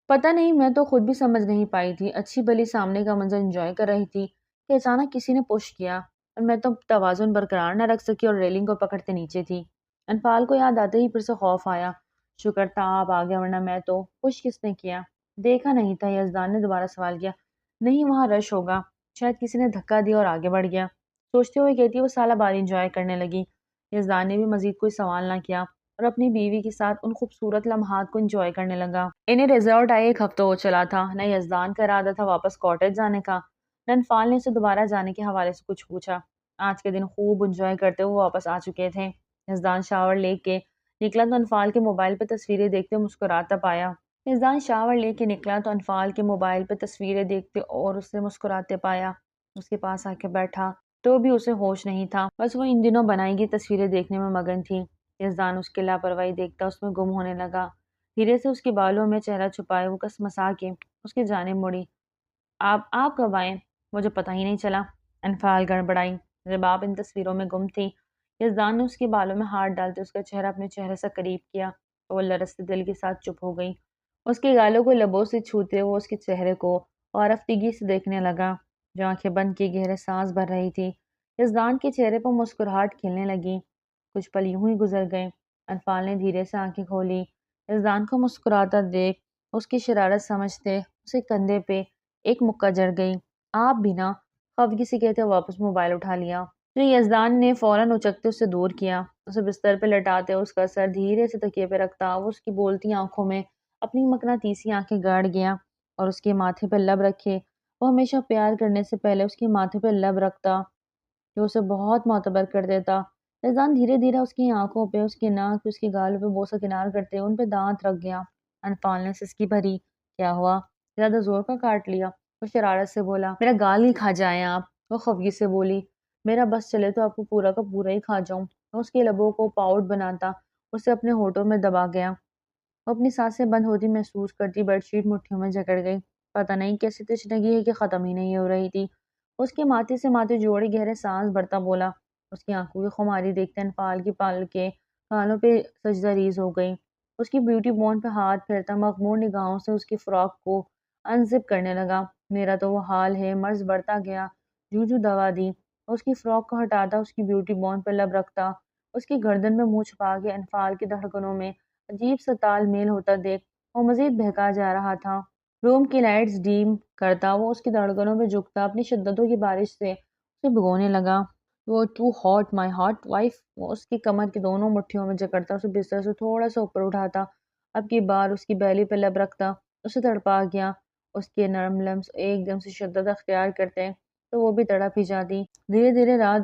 پتہ نہیں، میں تو خود بھی سمجھ نہیں پائی تھی، اچھی بھلی سامنے کا منظر انجوائے کر رہی تھی کہ اچانک کسی نے پش کیا اور میں تو توازن برقرار نہ رکھ سکی اور ریلنگ کو پکڑتے نیچے تھی۔ انفال کو یاد آتے ہی پھر سے خوف آیا۔ شکر تھا آپ آ گئے ورنہ میں تو۔ پش کس نے کیا؟ دیکھا نہیں تھا، یزدان نے دوبارہ سوال کیا۔ نہیں وہاں رش ہوگا، شاید کسی نے دھکا دیا اور آگے بڑھ گیا۔ سوچتے ہوئے کہتی وہ سالہ باری انجوائے کرنے لگی۔ یزدان نے بھی مزید کوئی سوال نہ کیا اور اپنی بیوی کے ساتھ ان خوبصورت لمحات کو انجوائے کرنے لگا۔ انہیں ریزورٹ آئے 1 ہفتہ ہو چلا تھا۔ نہ یزدان کا ارادہ تھا واپس کاٹیج جانے کا، نہ انفال نے اسے دوبارہ جانے کے حوالے سے کچھ پوچھا۔ آج کے دن خوب انجوائے کرتے ہوئے واپس آ چکے تھے۔ یزدان شاور لے کے نکلا تو انفال کے موبائل پہ تصویریں دیکھتے مسکراتا پایا۔ یزدان شاور لے کے نکلا تو انفال کے موبائل پہ تصویریں دیکھتے اور اسے مسکراتے پایا۔ اس کے پاس آ کے بیٹھا تو بھی اسے ہوش نہیں تھا، بس وہ ان دنوں بنائی گئی تصویریں دیکھنے میں مگن تھی۔ یزدان اس کی لاپرواہی دیکھتا اس میں گم ہونے لگا۔ دھیرے سے اس کے بالوں میں چہرہ چھپائے وہ کسمسا کے اس کی جانب مڑی۔ آپ کب آئے؟ مجھے پتہ ہی نہیں چلا۔ انفال گڑبڑائی۔ جب آپ ان تصویروں میں گم تھی۔ یزدان نے اس کے بالوں میں ہاتھ ڈالتے اس کا چہرہ اپنے چہرے سے قریب کیا تو وہ لرزتے دل کے ساتھ چپ ہو گئی۔ اس کے گالوں کو لبوں سے چھوتے وہ اس کے چہرے کو اور آفتگی سے دیکھنے لگا جو آنکھیں بند کیے گہرے سانس بھر رہی تھی۔ یزدان کے چہرے پر مسکراہٹ کھلنے لگی۔ کچھ پل یوں ہی گزر گئے۔ انفال نے دھیرے سے آنکھیں کھولی۔ یزدان کو مسکراتا دیکھ اس کی شرارت سمجھتے اسے کندھے پہ ایک مکہ جڑ گئی۔ آپ بھی نا، خفگی سے کہتے واپس موبائل اٹھا لیا جو یزدان نے فوراً اچکتے اس سے دور کیا، اسے بستر پہ لٹاتے اس کا سر دھیرے سے تکیے پہ رکھتا، وہ اس کی بولتی آنکھوں میں اپنی مقناطیسی آنکھیں گاڑ گیا اور اس کے ماتھے پہ لب رکھے۔ وہ ہمیشہ پیار کرنے سے پہلے اس کے ماتھے پہ لب رکھتا جو اسے بہت معتبر کر دیتا۔ یزدان دھیرے دھیرے اس کی آنکھوں پہ، اس کی ناک پہ، اس کے گالوں پہ بوسہ کنار کرتے ان پہ دانت رکھ گیا۔ انفال نے سسکی بھری، کیا ہوا؟ زیادہ زور کا کاٹ لیا؟ وہ شرارت سے بولا۔ میرا گال ہی کھا جائیں آپ۔ وہ خفگی سے بولی۔ میرا بس چلے تو آپ کو پورا کا پورا ہی کھا جاؤں۔ وہ اس کے لبوں کو پاؤڈ بناتا اسے اپنے ہونٹوں میں دبا گیا۔ وہ اپنی سانسیں بند ہوتی محسوس کرتی، بیڈ شیٹ مٹھیوں میں جکڑ گئی۔ پتہ نہیں کیسی تشنگی ہے کہ ختم ہی نہیں ہو رہی تھی۔ اس کے ماتھے سے ماتھے جوڑے گہرے سانس بھرتا بولا۔ اس کی آنکھوں کی خماری دیکھتے انفال کی پالکیں کانوں پہ سجدہ ریز ہو گئی۔ اس کی بیوٹی بون پہ ہاتھ پھیرتا مغمور نگاہوں سے اس کی فراک کو انزپ کرنے لگا۔ میرا تو وہ حال ہے، مرض بڑھتا گیا۔ جو دوا دی۔ اس کی فراک کو ہٹاتا، اس کی بیوٹی بون پہ لب رکھتا، اس کی گردن میں منہ چھپا کے انفال کی دھڑکنوں میں عجیب سا تال میل ہوتا دیکھ وہ مزید بہکا جا رہا تھا۔ روم کی لائٹس ڈیم کرتا وہ اس کی دھڑکنوں پہ جھکتا، اپنی شدتوں کی بارش سے اسے بھگونے لگا۔ وہ too hot my hot wife, وہ اس کی کمر کی دونوں مٹھیوں میں جکڑتا، اسے بستر سے تھوڑا سا اوپر اٹھاتا، اب کی بار اس کی بیلی پہ لب رکھتا، اسے تڑپا گیا۔ اس کے نرم لمس ایک دم سے شدت اختیار کرتے تو وہ بھی تڑپ ہی جاتی۔ دھیرے دھیرے رات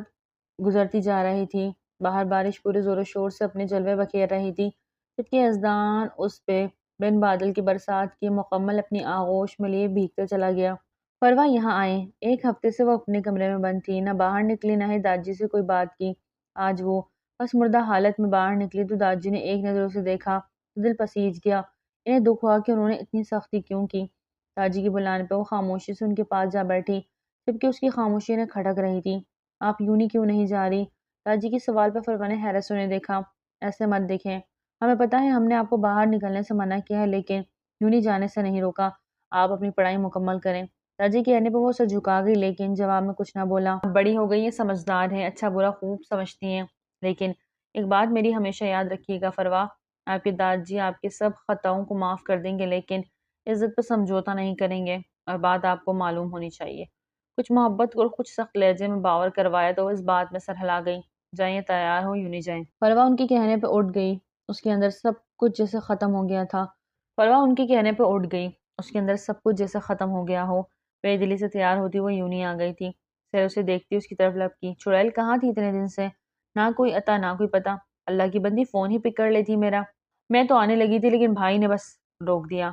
گزرتی جا رہی تھی، باہر بارش پورے زور و شور سے اپنے جلوے بکھیر رہی تھی، جبکہ یزدان اس پہ بن بادل کی برسات کی مکمل اپنی آغوش میں لیے بھیگتے چلا گیا۔ فروہ یہاں آئے، ایک ہفتے سے وہ اپنے کمرے میں بند تھی، نہ باہر نکلی نہ ہی داجی سے کوئی بات کی۔ آج وہ بس مردہ حالت میں باہر نکلی تو داجی نے ایک نظر اسے دیکھا تو دل پسیج گیا۔ انہیں دکھ ہوا کہ انہوں نے اتنی سختی کیوں کی۔ داجی کے بلانے پہ وہ خاموشی سے ان کے پاس جا بیٹھی، جبکہ اس کی خاموشی انہیں کھٹک رہی تھی۔ آپ یونی کیوں نہیں جا رہی؟ داجی کے سوال پہ فروہ نے حیرت سے انہیں دیکھا۔ ایسے مت دیکھیں، ہمیں پتہ ہے ہم نے آپ کو باہر نکلنے سے منع کیا ہے، لیکن یونی جانے سے نہیں روکا۔ آپ اپنی پڑھائی مکمل کریں۔ داجی کہنے پہ وہ سر جھکا گئی لیکن جواب میں کچھ نہ بولا۔ آپ بڑی ہو گئی ہیں، سمجھدار ہیں، اچھا برا خوب سمجھتی ہیں، لیکن ایک بات میری ہمیشہ یاد رکھیے گا فروہ، آپ کی داجی آپ کے سب خطاؤں کو معاف کر دیں گے لیکن عزت پہ سمجھوتا نہیں کریں گے، اور بات آپ کو معلوم ہونی چاہیے۔ کچھ محبت اور کچھ سخت لہجے میں باور کروایا تو وہ اس بات میں سر ہلا گئی۔ جائیں، تیار ہو، یونی جائیں۔ فروہ ان کے کہنے پہ اٹھ گئی، اس کے اندر سب کچھ جیسے ختم ہو گیا تھا۔ فروہ ان کے کہنے پہ اٹھ گئی، اس کے اندر سب کچھ جیسے ختم ہو گیا ہو۔ بے دلی سے تیار ہوتی وہ یونی آ گئی تھی۔ سیر اسے دیکھتی اس کی طرف لپکی۔ چڑیل کہاں تھی اتنے دن سے؟ نہ کوئی عطا نہ کوئی پتہ۔ اللہ کی بندی فون ہی پک کر لیتی میرا۔ میں تو آنے لگی تھی لیکن بھائی نے بس روک دیا۔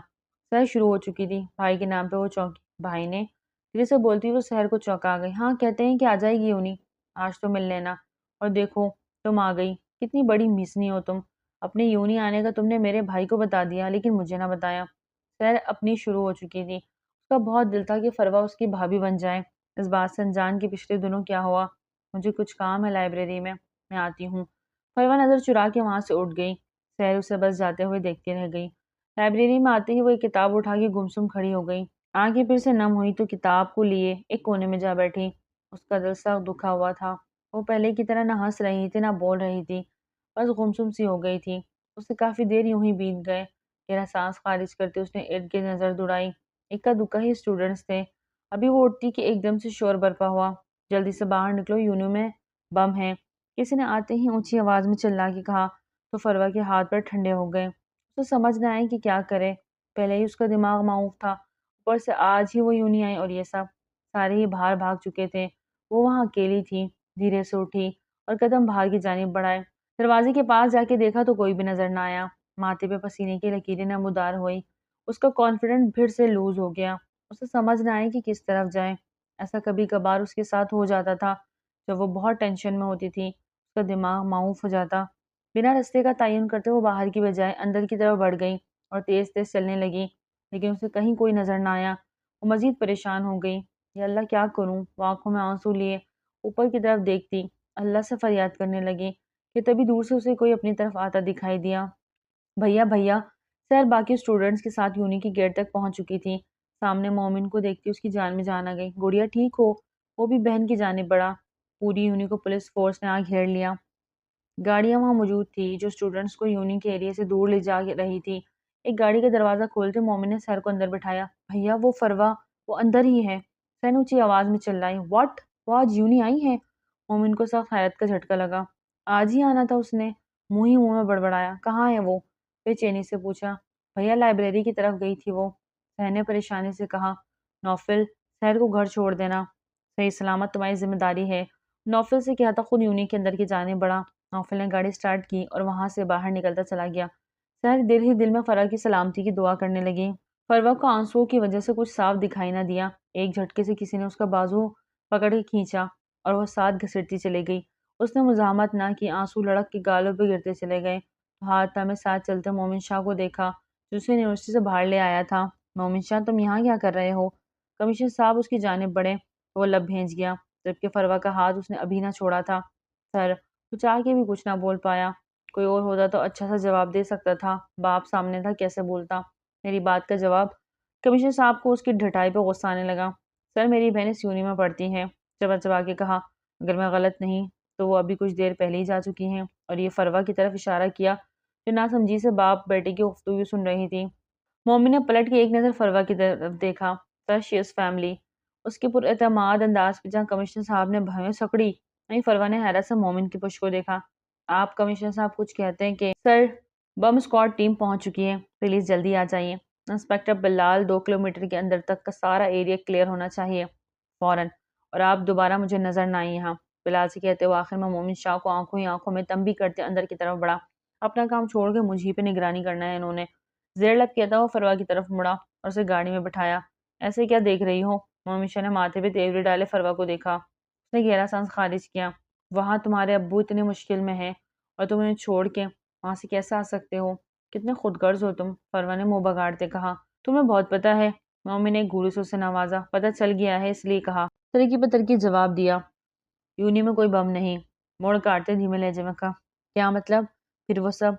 سیر شروع ہو چکی تھی، بھائی کے نام پہ وہ چونکی۔ بھائی نے دھیرے سے بولتی وہ سحر کو چونکا گئی۔ ہاں کہتے ہیں کہ آ جائے گی یونی، آج تو مل لینا۔ اور دیکھو تم آ گئی، کتنی بڑی میسنی ہو تم، اپنے یونی آنے کا تم نے میرے بھائی کو بتا دیا لیکن مجھے نہ بتایا۔ سحر اپنی شروع ہو چکی تھی، اس کا بہت دل تھا کہ فروہ اس کی بھابھی بن جائے۔ اس بات سے انجان کے پچھلے دنوں کیا ہوا؟ مجھے کچھ کام ہے لائبریری میں آتی ہوں۔ فروہ نظر چرا کے وہاں سے اٹھ گئی۔ سحر اسے بس جاتے ہوئے دیکھتی رہ گئی۔ لائبریری میں آتے ہی وہ ایک کتاب اٹھا کے گمسم کھڑی ہو گئی، آنکھیں پھر سے نم ہوئی تو کتاب کو لیے ایک کونے میں جا بیٹھی۔ اس کا دل سخت دکھا ہوا تھا، وہ پہلے کی طرح نہ ہنس رہی تھی نہ بول رہی تھی، بس گمسم سی ہو گئی تھی۔ اسے کافی دیر یوں ہی بیت گئے۔ گہرا سانس خارج کرتے اس نے ارد گرد نظر دوڑائی، اکا دکا ہی اسٹوڈنٹس تھے۔ ابھی وہ اٹھتی کہ ایک دم سے شور برپا ہوا، جلدی سے باہر نکلو، یونیو میں بم ہے۔ کسی نے آتے ہی اونچی آواز میں چلا کے کہا تو فروہ کے ہاتھ پیر ٹھنڈے ہو گئے۔ اسے سمجھ نہ آئے کہ کیا کرے، پہلے ہی اس کا دماغ معوف تھا، اوپر سے آج ہی وہ یونی آئی اور یہ سب۔ سارے ہی باہر بھاگ چکے تھے، وہ وہاں اکیلی تھی۔ دھیرے سے اٹھی اور قدم باہر کی جانب بڑھائے۔ دروازے کے پاس جا کے دیکھا تو کوئی بھی نظر نہ آیا۔ ماتھے پہ پسینے کی لکیریں نمودار ہوئی، اس کا کانفیڈنس پھر سے لوز ہو گیا۔ اسے سمجھ نہ آئی کہ کس طرف جائے۔ ایسا کبھی کبھار اس کے ساتھ ہو جاتا تھا، جب وہ بہت ٹینشن میں ہوتی تھی، اس کا دماغ معوف ہو جاتا۔ بنا رستے کا تعین کرتے وہ باہر کی بجائے اندر کی طرف بڑھ گئی اور تیز تیز چلنے لگی، لیکن اسے کہیں کوئی نظر نہ آیا۔ وہ مزید پریشان ہو گئی۔ یا اللہ کیا کروں؟ وہ آنکھوں میں آنسو لیے اوپر کی طرف دیکھتی، اللہ سے فریاد کرنے لگی کہ تبھی دور سے اسے کوئی اپنی طرف آتا دکھائی دیا۔ بھیا بھیا! سحر باقی اسٹوڈنٹس کے ساتھ یونی کی گیٹ تک پہنچ چکی تھی۔ سامنے مومن کو دیکھتی اس کی جان میں جان آ گئی۔ گڑیا ٹھیک ہو؟ وہ بھی بہن کی جانب بڑھا۔ پوری یونی کو پولیس فورس نے آ گھیر لیا۔ گاڑیاں وہاں موجود تھی جو اسٹوڈنٹس کو یونی کے ایریے سے دور لے جا رہی تھی۔ ایک گاڑی کا دروازہ کھولتے مومن نے سحر کو اندر بٹھایا۔ بھیا وہ فروہ، وہ اندر ہی ہے۔ سین اونچی آواز میں چلائی، واٹ؟ وہ آج یوں نہیں آئی ہے؟ مومن کو سخت حیرت کا جھٹکا لگا۔ آج ہی آنا تھا اس نے، منہ میں بڑبڑایا۔ کہاں ہے وہ؟ بے چینی سے پوچھا۔ بھیا لائبریری کی طرف گئی تھی وہ، سہن نے پریشانی سے کہا۔ نوفل، سحر کو گھر چھوڑ دینا صحیح سلامت تمہاری ذمہ داری ہے، نوفل سے کیا تھا، خود یونی کے اندر کی جانب بڑھا۔ نوفل نے گاڑی سٹارٹ کی اور وہاں سے باہر نکلتا چلا گیا۔ سحر دل ہی دل میں فرح کی سلامتی کی دعا کرنے لگی۔ فروا کو آنسوؤں کی وجہ سے کچھ صاف دکھائی نہ دیا۔ ایک جھٹکے سے کسی نے اس کا بازو پکڑ کے کھینچا اور وہ ساتھ گھسیٹتی چلی گئی۔ اس نے مزاحمت نہ کی، آنسو لڑک کے گالوں پہ گرتے چلے گئے۔ ہاتھ میں ساتھ چلتے مومن شاہ کو دیکھا جو اسے یونیورسٹی سے باہر لے آیا تھا۔ مومن شاہ، تم یہاں کیا کر رہے ہو؟ کمشنر صاحب اس کی جانب بڑھے، وہ لب بھیج گیا جبکہ فروا کا ہاتھ اس نے ابھی نہ چھوڑا تھا۔ سر، وہ چاہ کے بھی کچھ نہ بول پایا۔ کوئی اور ہوتا تو اچھا سا جواب دے سکتا تھا، باپ سامنے تھا، کیسے بولتا؟ میری بات کا جواب؟ کمشنر صاحب کو اس کی ڈھٹائی پہ غصہ آنے لگا۔ سر، میری بہن اس یونی میں پڑھتی ہے، چبا چبا کے کہا۔ اگر میں غلط نہیں تو وہ ابھی کچھ دیر پہلے ہی جا چکی ہیں، اور یہ فروا کی طرف اشارہ کیا جو ناسمجھی سے باپ بیٹے کی گفتگو سن رہی تھی۔ مومن نے پلٹ کے ایک نظر فروا کی طرف دیکھا۔ سر، شی از فیملی، اس کے پر اعتماد انداز پہ جہاں کمشنر صاحب نے بھویں سکڑی، وہیں فروا نے حیرت سے مومن کی پشت کو دیکھا۔ آپ کمشنر صاحب کچھ کہتے ہیں کہ سر، بم اسکواڈ ٹیم پہنچ چکی ہے، پلیز جلدی آ جائیے۔ انسپیکٹر بلال، 2 کلومیٹر کے اندر تک کا سارا ایریا کلیئر ہونا چاہیے فوراً، اور آپ دوبارہ مجھے نظر نہ آئیں یہاں۔ بلال سے کہتے ہوئے آخر میں مومن شاہ کو آنکھوں ہی آنکھوں میں تنبیہ کرتے اندر کی طرف بڑھا۔ اپنا کام چھوڑ کے مجھے پہ نگرانی کرنا ہے انہوں نے۔ زیر لب کہتا ہوا فروا کی طرف مڑا اور اسے گاڑی میں بٹھایا۔ ایسے کیا دیکھ رہی ہو؟ مومن شاہ نے ماتھے پہ تیوری ڈالے فروا کو دیکھا۔ اس نے گہرا سانس خارج کیا۔ وہاں تمہارے ابو اتنے مشکل میں ہیں اور تم انہیں چھوڑ کے وہاں سے کیسے آ سکتے ہو؟ کتنے خود غرض ہو تم، فروا نے منہ بگاڑتے کہا۔ تمہیں بہت پتا ہے، مومن نے ایک گھوری سے اسے نوازا۔ پتہ چل گیا ہے اس لیے کہا، ترکی پر ترکی جواب دیا۔ یونی میں کوئی بم نہیں، موڑ کاٹتے دھیمے لہجے میں کہا۔ کیا مطلب؟ پھر وہ سب؟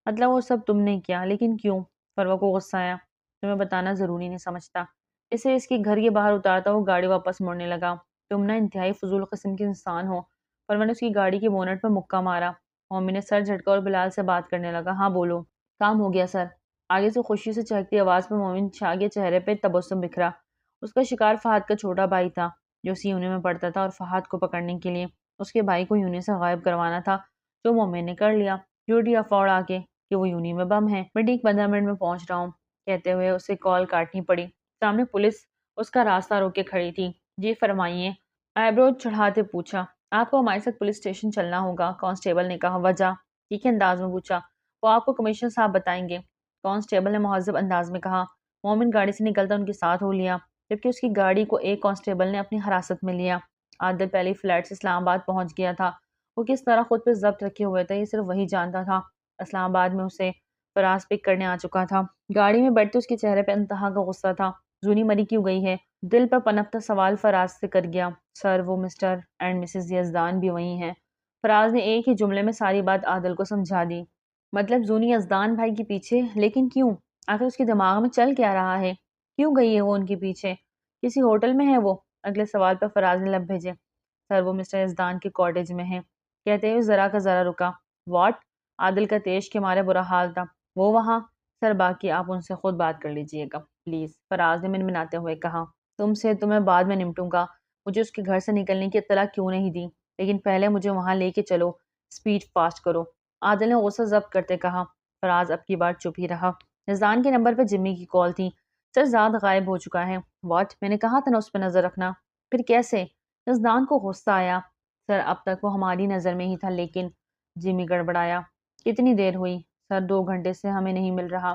مطلب وہ سب تم نے کیا، لیکن کیوں؟ فروا کو غصہ آیا۔ تمہیں بتانا ضروری نہیں سمجھتا۔ اسے اس کے گھر کے باہر اتارتا وہ گاڑی واپس موڑنے لگا۔ تم نہ انتہائی فضول قسم کے انسان ہو۔ فروا نے اس کی گاڑی کی بونٹ پہ مکہ مارا۔ مومن نے سر جھٹکا اور بلال سے بات کرنے لگا۔ ہاں بولو۔ کام ہو گیا سر۔ آگے سے خوشی سے چہکتی آواز میں مومن شاہ کے چہرے پہ تبسم بکھرا۔ اس کا شکار فہد کا چھوٹا بھائی تھا جو اسی یونی میں پڑھتا تھا، اور فہد کو پکڑنے کے لیے اس کے بھائی کو یونی سے غائب کروانا تھا، جو مومن نے کر لیا۔ ڈیوٹی افواڑ آ کے کہ وہ یونی میں بم ہے، میں ٹھیک 15 منٹ میں پہنچ رہا ہوں، کہتے ہوئے اسے کال کاٹنی پڑی۔ سامنے پولیس اس کا راستہ روک کے کھڑی تھی۔ جی فرمائیے، آئیبرو چڑھاتے پوچھا۔ آپ کو ہمارے ساتھ پولیس اسٹیشن چلنا ہوگا، کانسٹیبل نے کہا۔ وجہ؟ تیکھے انداز میں پوچھا۔ وہ آپ کو کمشنر صاحب بتائیں گے، کانسٹیبل نے مہذب انداز میں کہا۔ مومن گاڑی سے نکلتا ان کے ساتھ ہو لیا، جبکہ اس کی گاڑی کو ایک کانسٹیبل نے اپنی حراست میں لیا۔ عادل پہلی فلائٹ سے اسلام آباد پہنچ گیا تھا۔ وہ کس طرح خود پہ ضبط رکھے ہوئے تھا یہ صرف وہی جانتا تھا۔ اسلام آباد میں اسے فراز پک کرنے آ چکا تھا۔ گاڑی میں بیٹھتے اس کے چہرے پہ انتہا کا غصہ تھا۔ زونی مری کیوں گئی ہے؟ دل پر پنپتا سوال فراز سے کر گیا۔ سر، وہ مسٹر اینڈ مسز یزدان بھی وہی ہیں۔ فراز نے ایک ہی جملے میں ساری بات عادل کو سمجھا دی۔ مطلب زونی یزدان بھائی کے پیچھے؟ لیکن کیوں؟ آخر اس کے دماغ میں چل کیا رہا ہے؟ کیوں گئی ہے وہ ان کے پیچھے؟ کسی ہوٹل میں ہے وہ؟ اگلے سوال پر فراز نے لب بھیجے۔ سر، وہ مسٹر یزدان کے کاٹیج میں ہے، کہتے ہوئے ذرا کا ذرا رکا۔ واٹ؟ عادل کا تیش کے مارے برا حال تھا۔ وہ وہاں؟ سر، باقی آپ ان سے خود بات کر لیجئے گا پلیز، فراز نے منمناتے ہوئے کہا۔ تم سے تو میں بعد میں نمٹوں گا، مجھے اس کے گھر سے نکلنے کی اطلاع کیوں نہیں دی، لیکن پہلے مجھے وہاں لے کے چلو، سپیڈ فاسٹ کرو، عادل نے غصہ ضبط کرتے کہا۔ فراز اب کی بار چپ ہی رہا۔ یزدان کے نمبر پہ جمی کی کال تھی۔ سر، زاد غائب ہو چکا ہے۔ واٹ؟ میں نے کہا تھا نا اس پہ نظر رکھنا۔ پھر کیسے؟ یزدان کو غصہ آیا۔ سر، اب تک وہ ہماری نظر میں ہی تھا، لیکن جمی گڑبڑایا۔ کتنی دیر ہوئی؟ سر، 2 گھنٹے سے ہمیں نہیں مل رہا۔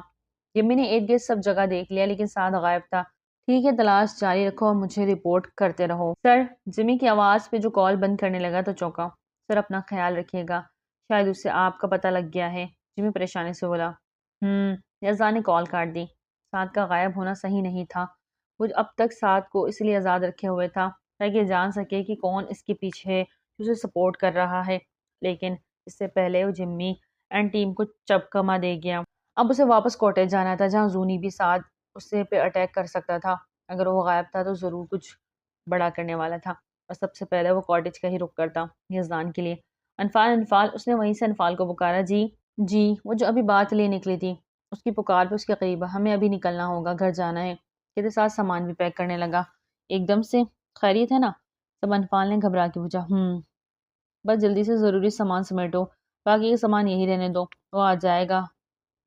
جمی نے ارد گرد سب جگہ دیکھ لیا لیکن ساتھ غائب تھا۔ ٹھیک ہے، تلاش جاری رکھو اور مجھے رپورٹ کرتے رہو۔ سر، جمی کی آواز پہ جو کال بند کرنے لگا تو چونکا۔ سر، اپنا خیال رکھیے گا، شاید اسے آپ کا پتہ لگ گیا ہے، جمی پریشانی سے بولا۔ یزدان نے کال کاٹ دی۔ ساتھ کا غائب ہونا صحیح نہیں تھا۔ وہ اب تک ساتھ کو اس لیے آزاد رکھے ہوئے تھا تاکہ جان سکے کہ کون اس کے پیچھے ہے، اسے سپورٹ کر رہا ہے، لیکن اس سے پہلے وہ جمی اینڈ ٹیم کو چبکما دے گیا۔ اب اسے واپس کوٹیج جانا تھا جہاں زونی بھی ساتھ اسے پہ اٹیک کر سکتا تھا۔ اگر وہ غائب تھا تو ضرور کچھ بڑا کرنے والا تھا، اور سب سے پہلے وہ کاٹیج کا ہی رخ کرتا یزدان کے لیے۔ انفال، اس نے وہیں سے انفال کو پکارا۔ جی، وہ جو ابھی بات لے نکلی تھی، اس کی پکار پہ اس کے قریب، ہمیں ابھی نکلنا ہوگا، گھر جانا ہے، کہتے ساتھ سامان بھی پیک کرنے لگا۔ ایک دم سے خیریت ہے نا؟ تب انفال نے گھبرا کے پوچھا۔ بس جلدی سے ضروری سامان سمیٹو، باقی کا سامان یہی رہنے دو، وہ آ جائے گا،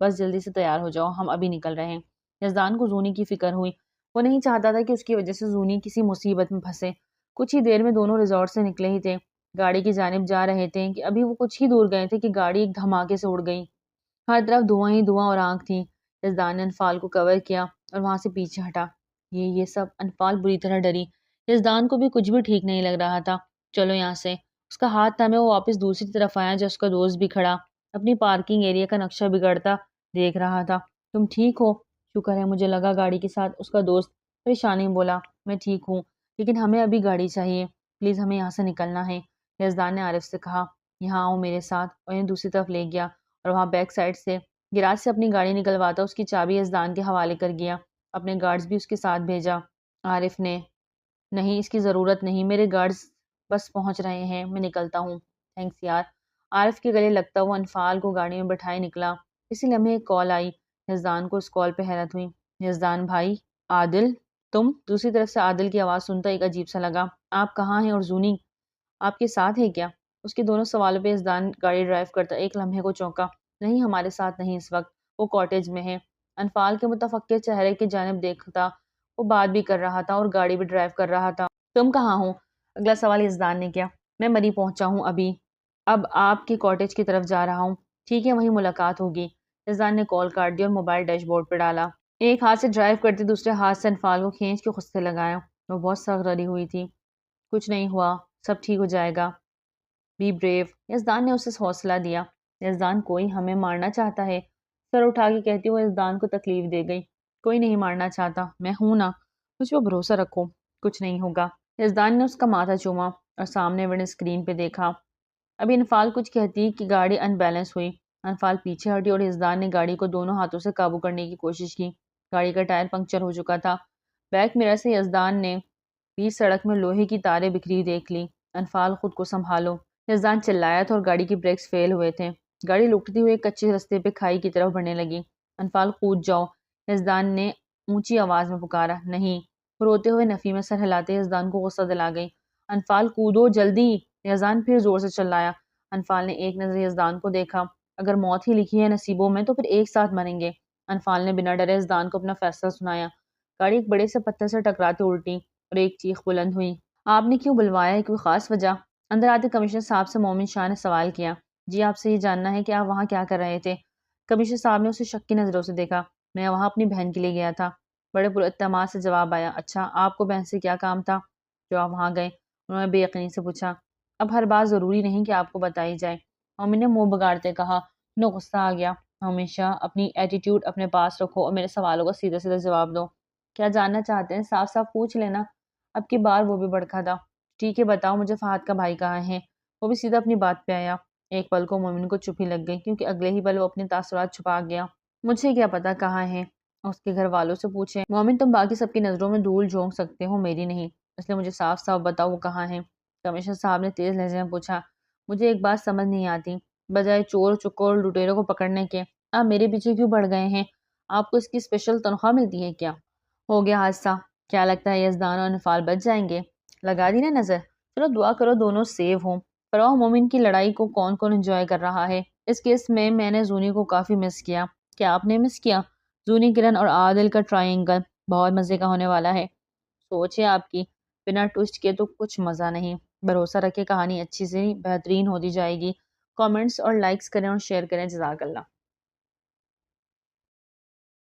بس جلدی سے تیار ہو جاؤ، ہم ابھی نکل رہے ہیں۔ یزدان کو زونی کی فکر ہوئی، وہ نہیں چاہتا تھا کہ اس کی وجہ سے زونی کسی مصیبت میں پھنسے۔ کچھ ہی دیر میں دونوں ریزورٹ سے نکلے ہی تھے، گاڑی کی جانب جا رہے تھے کہ ابھی وہ کچھ ہی دور گئے تھے کہ گاڑی ایک دھماکے سے اڑ گئی۔ ہر طرف دھواں ہی دھواں اور آگ تھی۔ یزدان نے انفال کو کور کیا اور وہاں سے پیچھے ہٹا۔ یہ سب انفال بری طرح ڈری۔ یزدان کو بھی کچھ بھی ٹھیک نہیں لگ رہا تھا۔ چلو یہاں سے، اس کا ہاتھ تھامے وہ واپس دوسری طرف آیا جہاں اس کا دوست بھی کھڑا اپنی پارکنگ ایریا کا نقشہ بگڑتا دیکھ رہا تھا۔ تم ٹھیک ہو؟ شکر ہے، مجھے لگا گاڑی کے ساتھ اس کا دوست پریشانی میں بولا۔ میں ٹھیک ہوں، لیکن ہمیں ابھی گاڑی چاہیے، پلیز ہمیں یہاں سے نکلنا ہے۔ یزدان نے عارف سے کہا، یہاں آؤ میرے ساتھ، اور انہیں دوسری طرف لے گیا اور وہاں بیک سائڈ سے گراج سے اپنی گاڑی نکلواتا اس کی چابی یزدان کے حوالے کر گیا۔ اپنے گارڈز بھی اس کے ساتھ بھیجا۔ عارف نے، نہیں اس کی ضرورت نہیں، میرے گارڈز بس پہنچ رہے ہیں، میں نکلتا ہوں۔ تھینکس یار۔ عارف کے گلے لگتا وہ انفال کو گاڑی میں بٹھائے نکلا۔ اسی لمحے ایک کال آئی۔ یزدان کو اس کال پہ حیرت ہوئی۔ یزدان بھائی، عادل تم؟ دوسری طرف سے عادل کی آواز سنتا ایک عجیب سا لگا۔ آپ کہاں ہیں؟ اور زونی آپ کے ساتھ ہے کیا؟ اس کے دونوں سوالوں پہ یزدان گاڑی ڈرائیو کرتا ایک لمحے کو چونکا۔ نہیں، ہمارے ساتھ نہیں اس وقت، وہ کاٹیج میں ہے۔ انفال کے متفکر چہرے کی جانب دیکھتا وہ بات بھی کر رہا تھا اور گاڑی بھی ڈرائیو کر رہا تھا۔ تم کہاں ہو؟ اگلا سوال یزدان نے کیا۔ میں مری پہنچا ہوں ابھی، اب آپ کے کاٹیج کی طرف جا رہا ہوں۔ ٹھیک ہے، وہیں ملاقات ہوگی۔ یزدان نے کال کاٹ دی اور موبائل ڈیش بورڈ پہ ڈالا۔ ایک ہاتھ سے ڈرائیو کرتے دوسرے ہاتھ سے انفال کو کھینچ کے خود سے لگایا۔ وہ بہت سخت ڈری ہوئی تھی۔ کچھ نہیں ہوا، سب ٹھیک ہو جائے گا، بی بریو۔ یزدان نے اسے حوصلہ دیا۔ یزدان، کوئی ہمیں مارنا چاہتا ہے، سر اٹھا کے کہتی وہ یزدان کو تکلیف دے گئی۔ کوئی نہیں مارنا چاہتا، میں ہوں نا، مجھ پہ بھروسہ رکھو، کچھ نہیں ہوگا۔ یزدان نے اس کا ماتھا چوما اور سامنے ونڈو اسکرین پہ دیکھا۔ ابھی انفال کچھ کہتی کہ گاڑی ان بیلنس ہوئی۔ انفال پیچھے ہٹی اور یزدان نے گاڑی کو دونوں ہاتھوں سے قابو کرنے کی کوشش کی۔ گاڑی کا ٹائر پنکچر ہو چکا تھا۔ بیک مرر سے یزدان نے بیچ سڑک میں لوہے کی تاریں بکھری دیکھ لی۔ انفال، خود کو سنبھالو، یزدان چلایا تھا اور گاڑی کی بریکس فیل ہوئے تھے۔ گاڑی لکھتی ہوئے ایک کچے رستے پہ کھائی کی طرف بڑھنے لگی۔ انفال، کود جاؤ، یزدان نے اونچی آواز میں پکارا۔ نہیں، روتے ہوئے نفی میں سر ہلاتے یزدان کو غصہ دلا گئی۔ انفال، کودو جلدی، یزدان پھر زور سے چلایا۔ انفال نے ایک نظر یزدان کو دیکھا۔ اگر موت ہی لکھی ہے نصیبوں میں تو پھر ایک ساتھ مریں گے۔ انفال نے بنا ڈرے یزدان کو اپنا فیصلہ سنایا۔ گاڑی ایک بڑے سے پتھر سے ٹکراتے الٹی اور ایک چیخ بلند ہوئی۔ آپ نے کیوں بلوایا ہے؟ کوئی خاص وجہ؟ اندر آتے کمشنر صاحب سے مومن شاہ نے سوال کیا۔ جی، آپ سے یہ جاننا ہے کہ آپ وہاں کیا کر رہے تھے؟ کمشنر صاحب نے اسے شک کی نظروں سے دیکھا۔ میں وہاں اپنی بہن کے لیے گیا تھا، بڑے پراعتماد سے جواب آیا۔ اچھا، آپ کو بہن سے کیا کام تھا جو آپ وہاں گئے؟ انہوں نے بے یقینی سے پوچھا۔ اب ہر بات ضروری نہیں کہ آپ کو بتائی جائے، مومن نے منہ بگاڑتے کہا۔ انہیں غصہ آ گیا۔ ہمیشہ اپنی ایٹیٹیوڈ اپنے پاس رکھو اور میرے سوالوں کا سیدھے سیدھے جواب دو۔ کیا جاننا چاہتے ہیں؟ صاف صاف پوچھ لینا۔ اب کی بار وہ بھی بڑکا تھا۔ ٹھیک ہے، بتاؤ مجھے فہد کا بھائی کہاں ہے؟ وہ بھی سیدھا اپنی بات پہ آیا۔ ایک پل کو مومن کو چپ ہی لگ گئی کیونکہ اگلے ہی پل وہ اپنے تاثرات چھپا گیا۔ مجھے کیا پتا کہاں ہے، اس کے گھر والوں سے پوچھیں۔ مومن، تم باقی سب کی نظروں میں دھول جھونک سکتے ہو، میری نہیں، اس لیے مجھے صاف صاف بتاؤ وہ کہاں ہے۔ کمشنر صاحب نے تیز لہجے میں پوچھا۔ مجھے ایک بات سمجھ نہیں آتی، بجائے چور چکور لٹیروں کو پکڑنے کے آپ میرے پیچھے کیوں پڑ گئے ہیں؟ آپ کو اس کی اسپیشل تنخواہ ملتی ہے کیا؟ ہو گیا حادثہ، کیا لگتا ہے یزدان اور انفال بچ جائیں گے؟ لگا دی نا نظر، چلو دعا کرو دونوں سیو ہوں۔ فروا مومن کی لڑائی کو کون کون انجوائے کر رہا ہے؟ اس کیس میں نے زونی کو کافی مس کیا۔ کیا آپ نے مس کیا؟ زونی، کرن اور عادل کا ٹرائنگل بہت مزے کا ہونے والا ہے۔ سوچ ہے آپ کی، بنا ٹوسٹ کے تو کچھ مزہ نہیں۔ بھروسہ رکھے کہانی اچھی سے بہترین ہوتی جائے گی۔ کامنٹس اور لائکس کریں اور شیئر کریں۔ جزاک اللہ۔